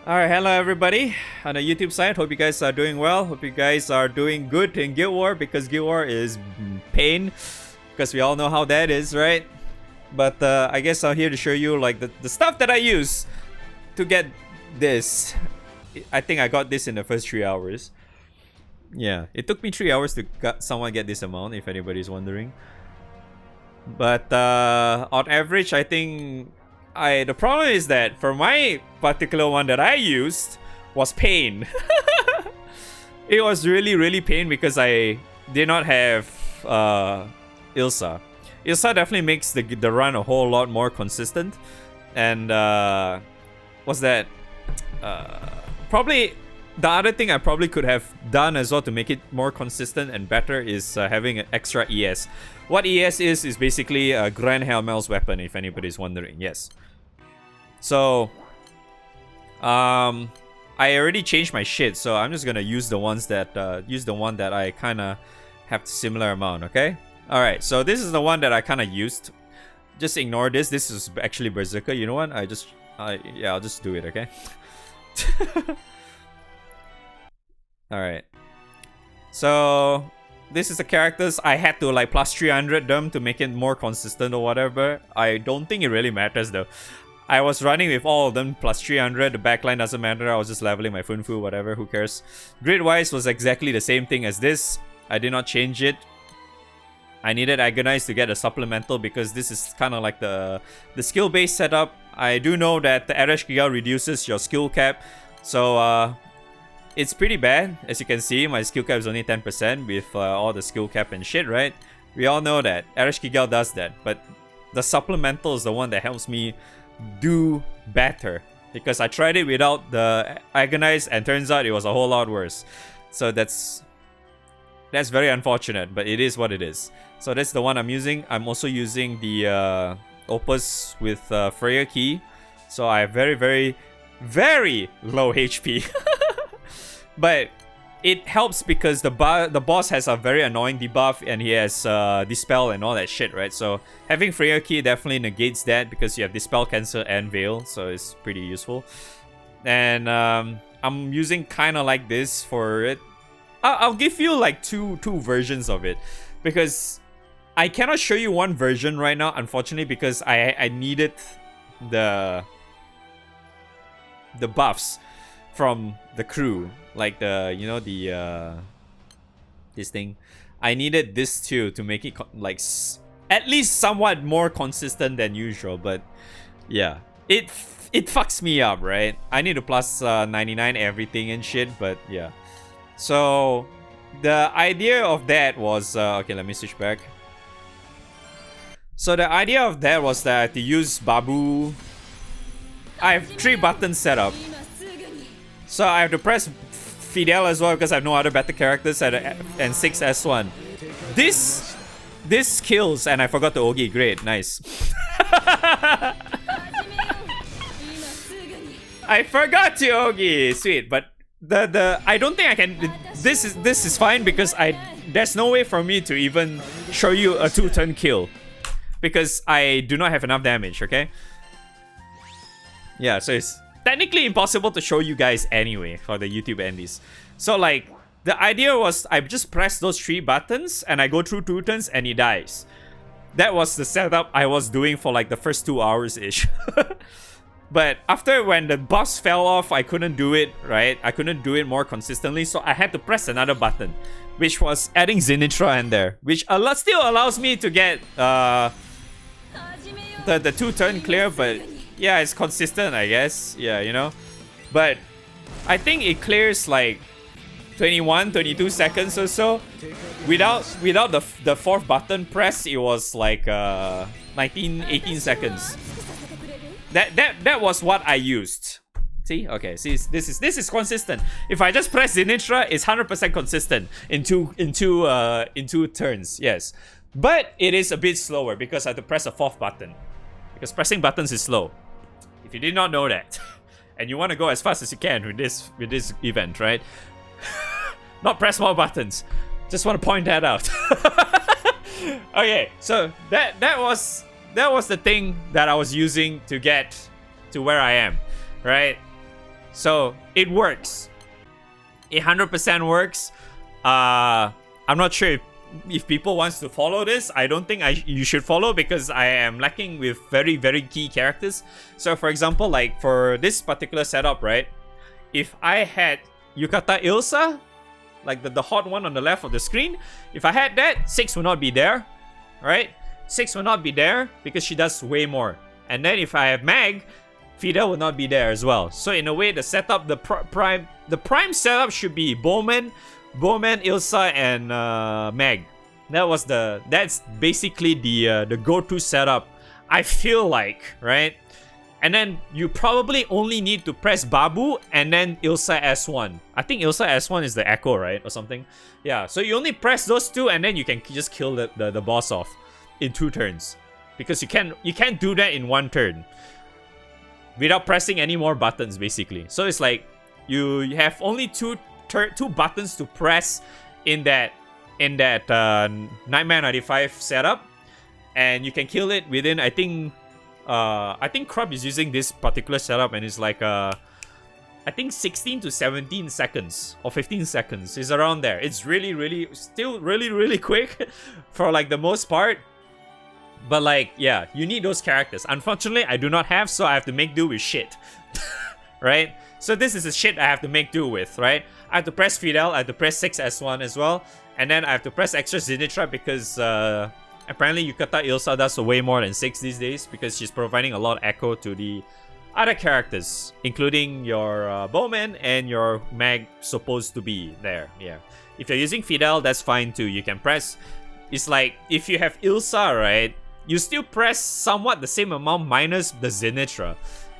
Alright, hello everybody on the YouTube side. Hope you guys are doing well. Hope you guys are doing good in Guild War, because Guild War is pain, because we all know how that is, right? But I guess I'm here to show you like the stuff that I use to get this. I think I got this in the first 3 hours. Yeah, it took me 3 hours to someone get this amount, if anybody's wondering. But on average, I think the problem is that for my particular one that I used was pain. It was really pain because I did not have Ilsa. Ilsa definitely makes the run a whole lot more consistent. And what's that? Probably the other thing I probably could have done as well to make it more consistent and better is having an extra ES. What ES is basically a Grand Helmel's weapon, if anybody's wondering. Yes. So, I already changed my shit, so I'm just gonna use the ones that the one that I kind of have similar amount. Okay. All right. So this is the one that I kind of used. Just ignore this. This is actually Berserker. You know what? I'll just do it. Okay. All right. So this is the characters. I had to like plus 300 them to make it more consistent or whatever. I don't think it really matters though. I was running with all of them plus 300. The backline doesn't matter. I was just leveling my Funfu, whatever. Who cares? Grid-wise was exactly the same thing as this. I did not change it. I needed Agonize to get a supplemental because this is kind of like the skill-based setup. I do know that the Ereshkigal reduces your skill cap. So, it's pretty bad. As you can see, my skill cap is only 10% with all the skill cap and shit, right? We all know that. Ereshkigal does that. But the supplemental is the one that helps me do better, because I tried it without the Agonize and turns out it was a whole lot worse. So that's very unfortunate, but it is what it is. So that's the one I'm using. I'm also using the Opus with Freya Key, so I have very low HP. But it helps because the boss has a very annoying debuff and he has Dispel and all that shit, right? So having Freya Key definitely negates that because you have Dispel, Cancel, and Veil, so it's pretty useful. And I'm using kind of like this for it. I'll give you like two versions of it, because I cannot show you one version right now, unfortunately, because I needed the buffs from the crew, like this thing. I needed this too to make it like at least somewhat more consistent than usual. But yeah, it fucks me up, right? I need to plus 99 everything and shit. But yeah, so the idea of that was okay. Let me switch back. So the idea of that was that I had to use Babu. I have 3 buttons set up. So I have to press Fidel as well because I have no other better characters and 6 S1. This kills, and I forgot the Ogi. Great, nice. I forgot to Ogi. Sweet, but the I don't think I can. This is fine because there's no way for me to even show you a 2-turn kill because I do not have enough damage. Okay. Yeah, so it's technically impossible to show you guys anyway for the YouTube endies. So like, the idea was I just press those 3 buttons and I go through 2 turns and he dies. That was the setup I was doing for like the first 2 hours-ish. But after, when the boss fell off, I couldn't do it, right? I couldn't do it more consistently, so I had to press another button, which was adding Zenithra in there, which still allows me to get the 2-turn clear, but yeah, it's consistent, I guess. Yeah, you know. But I think it clears like 22 seconds or so. Without the 4th button press, it was like 18 seconds. That was what I used. See? Okay, see, this is consistent. If I just press Zenithra, it's 100% consistent in two turns. Yes. But it is a bit slower because I have to press a 4th button. Because pressing buttons is slow. If you did not know that, and you want to go as fast as you can with this event, right? Not press more buttons. Just want to point that out. Okay, so that was the thing that I was using to get to where I am, right? So it works. It 100% works. I'm not sure if people wants to follow this. I don't think you should follow, because I am lacking with very, very key characters. So for example, like for this particular setup, right? If I had Yukata Ilsa, like the hot one on the left of the screen, if I had that, 6 will not be there, right? 6 will not be there because she does way more. And then if I have Mag, Fidel will not be there as well. So in a way, the setup, the prime setup should be Bowman, Ilsa, and Mag. That's basically the go-to setup, I feel like, right? And then you probably only need to press Babu and then Ilsa S1. I think Ilsa S1 is the Echo, right? Or something. Yeah, so you only press those two and then you can just kill the boss off in 2 turns. Because you can't do that in 1 turn without pressing any more buttons, basically. So it's like you have only two buttons to press in that Nightmare 95 setup, and you can kill it within, I think Krub is using this particular setup, and it's like I think 16 to 17 seconds or 15 seconds is around there. It's still really quick for like the most part. But like, yeah, you need those characters. Unfortunately, I do not have, so I have to make do with shit. Right? So this is the shit I have to make do with, right? I have to press Fidel, I have to press 6S1 as well. And then I have to press extra Zenitra because apparently Yukata Ilsa does way more than 6 these days, because she's providing a lot of echo to the other characters, including your Bowman and your Mag supposed to be there. Yeah. If you're using Fidel, that's fine too. You can press... It's like, if you have Ilsa, right? You still press somewhat the same amount minus the Zenitra.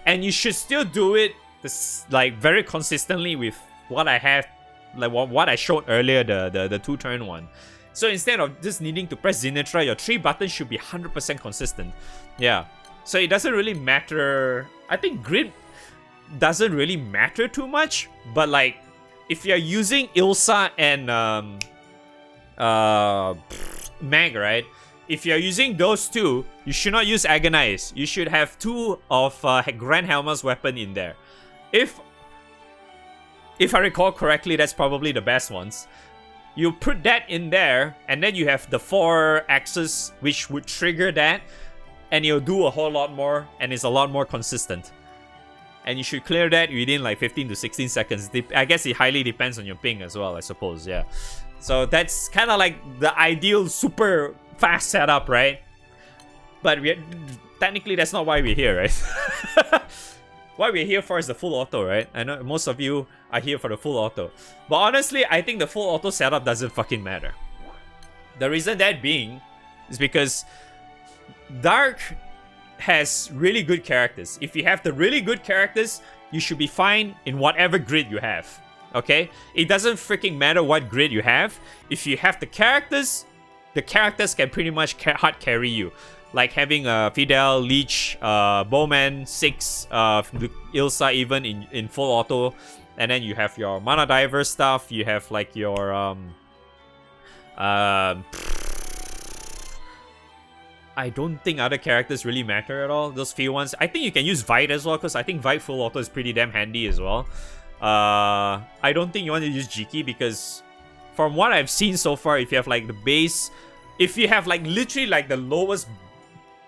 And you should still do it like very consistently with what I have, like what I showed earlier, the 2-turn one. So instead of just needing to press Zenitra, your 3 buttons should be 100% consistent. Yeah. So it doesn't really matter. I think grid doesn't really matter too much. But like, if you're using Ilsa and Mag, right? If you're using those two, you should not use Agonize. You should have 2 of Grand Helma's weapon in there. If I recall correctly, that's probably the best ones. You put that in there, and then you have the 4 axes, which would trigger that, and you'll do a whole lot more, and it's a lot more consistent. And you should clear that within like 15 to 16 seconds. I guess it highly depends on your ping as well, I suppose, yeah. So that's kind of like the ideal super fast setup, right? But technically that's not why we're here, right? What we're here for is the full auto, right? I know most of you are here for the full auto. But honestly, I think the full auto setup doesn't fucking matter. The reason that being is because Dark has really good characters. If you have the really good characters, you should be fine in whatever grid you have. Okay? It doesn't freaking matter what grid you have. If you have the characters can pretty much hard carry you. Like having Fidel, Leech, Bowman, 6, Ilsa even in full auto. And then you have your Mana Diver stuff. You have like your... I don't think other characters really matter at all. Those few ones. I think you can use Vite as well, because I think Vite full auto is pretty damn handy as well. I don't think you want to use Jiki, because from what I've seen so far, if you have like the base... If you have like literally like the lowest...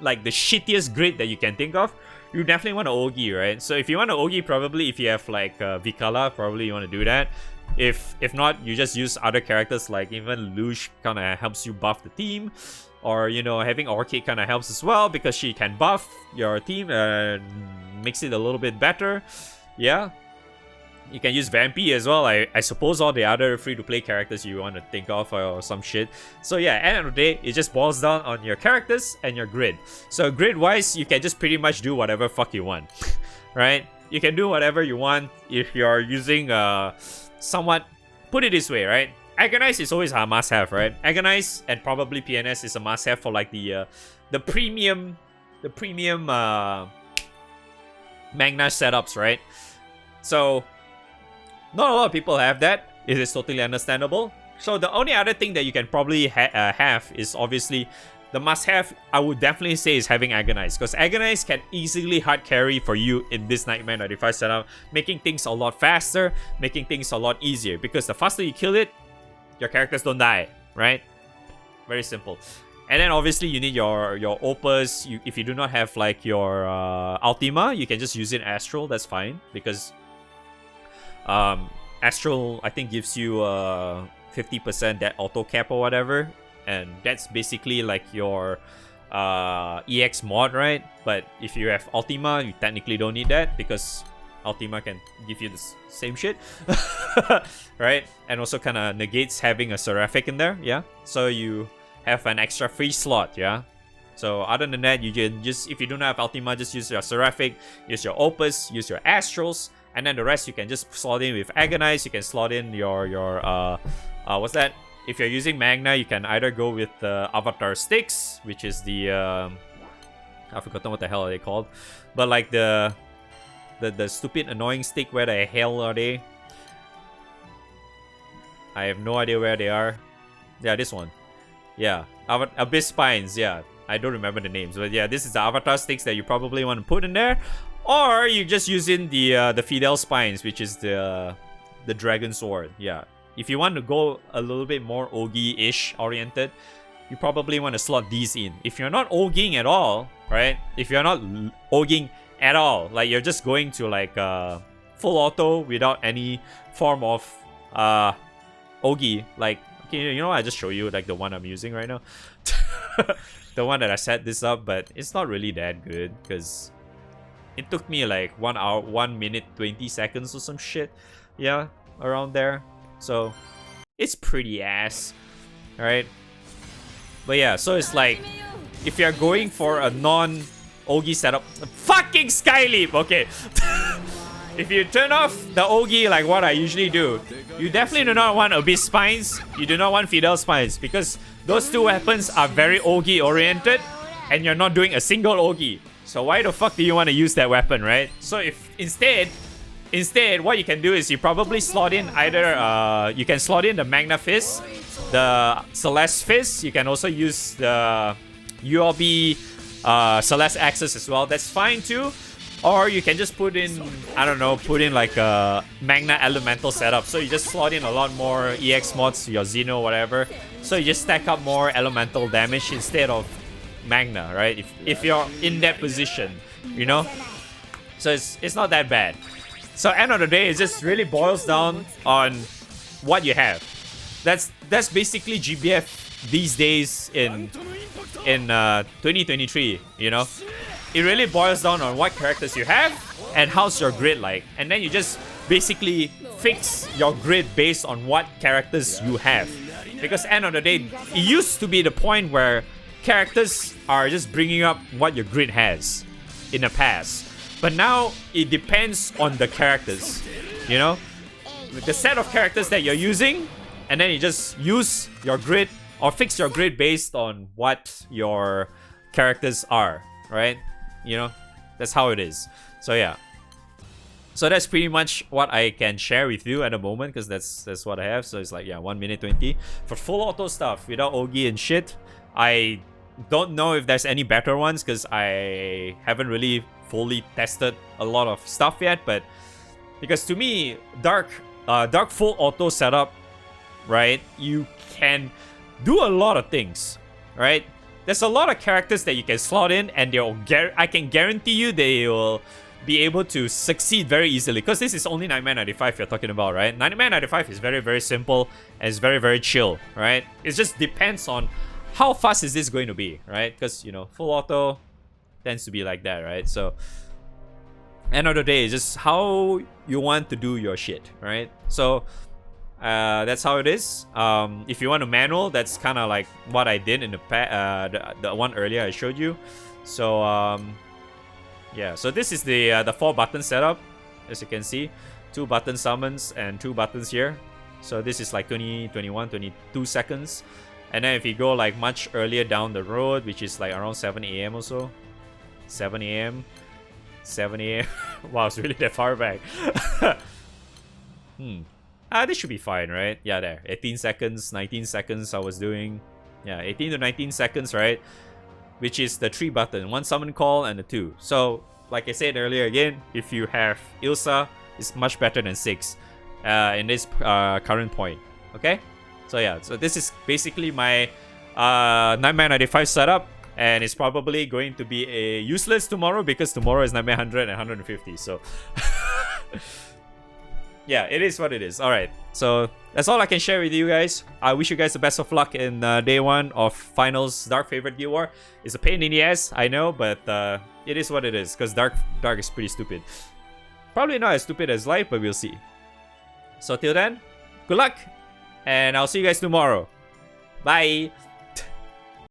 Like the shittiest grid that you can think of, you definitely want to Ogi, right? So if you want to Ogi, probably if you have like Vikala, probably you want to do that. If not, you just use other characters, like even Lush kind of helps you buff the team. Or, you know, having Orchid kind of helps as well, because she can buff your team and makes it a little bit better. Yeah. You can use Vampy as well. I suppose all the other free-to-play characters you want to think of or some shit. So yeah, at the end of the day, it just boils down on your characters and your grid. So grid-wise, you can just pretty much do whatever fuck you want. Right? You can do whatever you want if you're using somewhat... Put it this way, right? Agonize is always a must-have, right? Agonize and probably PNS is a must-have for like the premium Magna setups, right? So not a lot of people have that. It is totally understandable. So the only other thing that you can probably have is obviously the must-have I would definitely say is having Agonize, because Agonize can easily hard carry for you in this Nightmare 95 setup, making things a lot faster, making things a lot easier, because the faster you kill it, your characters don't die, right? Very simple. And then obviously you need your Opus. If you do not have like your Ultima, you can just use it Astral, that's fine, because Astral I think gives you 50% that auto cap or whatever, and that's basically like your EX mod, right? But if you have Ultima, you technically don't need that, because Ultima can give you the same shit. Right? And also kind of negates having a Seraphic in there, yeah? So you have an extra free slot, yeah? So other than that, you can just, if you don't have Ultima, just use your Seraphic, use your Opus, use your Astrals, and then the rest you can just slot in with Agonize. You can slot in your what's that? If you're using Magna, you can either go with the Avatar Sticks, which is the I've forgotten what the hell are they called, but like the stupid annoying stick. Where the hell are they? I have no idea where they are. Yeah, this one. Yeah, Abyss Spines. Yeah, I don't remember the names, but yeah, this is the Avatar Sticks that you probably want to put in there. Or you just using the Fidel Spines, which is the Dragon Sword. Yeah, if you want to go a little bit more Ogi-ish oriented, you probably want to slot these in. If you're not Oging at all, right? If you're not Oging at all, like you're just going to like full auto without any form of Ogi, like, okay, you know what, I just show you like the one I'm using right now. The one that I set this up, but it's not really that good, because it took me like 1 hour, 1 minute 20 seconds or some shit, yeah, around there. So it's pretty ass, right? But yeah, so it's like, if you're going for a non-Ogi setup, fucking Skyleap, okay. If you turn off the Ogi like what I usually do, you definitely do not want Abyss Spines, you do not want Fidel Spines, because those two weapons are very Ogi oriented, and you're not doing a single Ogi. So why the fuck do you want to use that weapon, right? So if instead, what you can do is you probably slot in either, you can slot in the Magna Fist, the Celeste Fist, you can also use the ULB Celeste Axis as well, that's fine too. Or you can just put in, I don't know, put in like a Magna Elemental setup. So you just slot in a lot more EX mods to your Xeno, whatever. So you just stack up more elemental damage instead of Magna, right? If you're in that position, you know? So it's not that bad. So end of the day, it just really boils down on what you have. That's basically GBF these days in 2023, you know? It really boils down on what characters you have and how's your grid like. And then you just basically fix your grid based on what characters you have. Because end of the day, it used to be the point where characters are just bringing up what your grid has in the past. But now, it depends on the characters, you know? The set of characters that you're using, and then you just use your grid or fix your grid based on what your characters are, right? You know, that's how it is. So yeah. So that's pretty much what I can share with you at the moment, because that's what I have. So it's like, yeah, 1 minute 20. For full auto stuff, without Ogi and shit, I don't know if there's any better ones, because I haven't really fully tested a lot of stuff yet. But because to me, Dark full auto setup, right, you can do a lot of things, right? There's a lot of characters that you can slot in, and I can guarantee you they will be able to succeed very easily, because this is only Nightmare 95 you're talking about, right? Nightmare 95 is very, very simple and it's very, very chill, right? It just depends on how fast is this going to be, right? Because, you know, full auto tends to be like that, right? So end of the day, it's just how you want to do your shit, right? So that's how it is. If you want to manual, that's kind of like what I did in the one earlier I showed you. So yeah, so this is the 4-button setup, as you can see. 2 button summons and 2 buttons here. So this is like 20, 21, 22 seconds. And then if you go like much earlier down the road, which is like around 7 AM or so. 7 AM. 7 AM. Wow, it's really that far back. This should be fine, right? Yeah, there. 18 seconds, 19 seconds I was doing. Yeah, 18 to 19 seconds, right? Which is the 3 button, 1 summon call and the 2. So, like I said earlier again, if you have Ilsa, it's much better than 6 in this current point. Okay? So yeah, so this is basically my Nightmare 95 setup. And it's probably going to be a useless tomorrow because tomorrow is Nightmare 100 and 150. So yeah, it is what it is. Alright, so that's all I can share with you guys. I wish you guys the best of luck in day 1 of Finals Dark Favorite Guild War. It's a pain in the ass, I know, but it is what it is because Dark is pretty stupid. Probably not as stupid as Light, but we'll see. So till then, good luck, and I'll see you guys tomorrow. Bye!